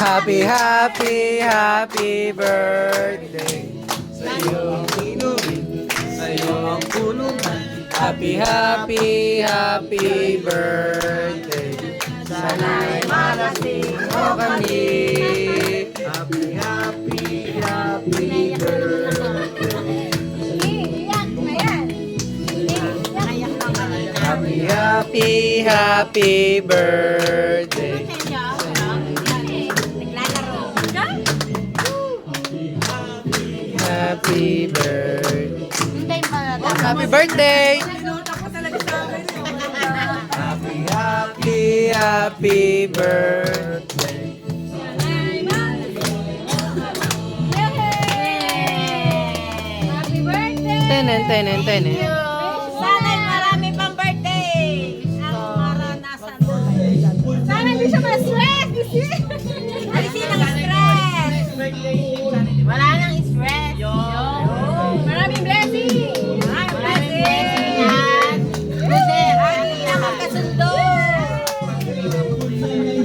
Happy, happy, happy birthday. Sa'yo ang inumin, sa'yo ang pulutan. Happy, happy, happy birthday. Sana'y malasing mo kami. Happy, happy, happy birthday. Happy, happy, happy birthday. Happy birthday. Happy birthday. Happy, happy, happy birthday. Happy birthday! Tenen, tenen, tenen. Sana'y marami pang birthday! Ang maranasan mo. Sana hindi siya ma-stress! Alisin ang stress! Wala nang stress! Maraming blessing! Maraming blessing! Brother, hindi na magkasundo!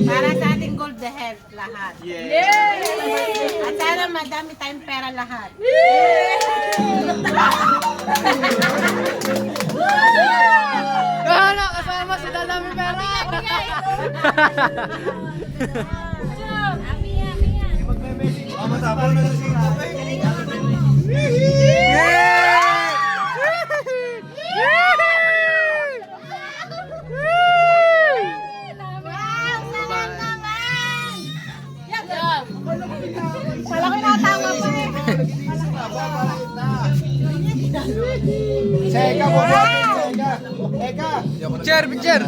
Para sa ating gold health lahat. At sana madami tayong pera lahat. Ano, kasama si Dadami Pera. Matapon na sa singko Wala ko natawa pa eh. Seka mo natin, Seka. Eka. Picture, picture.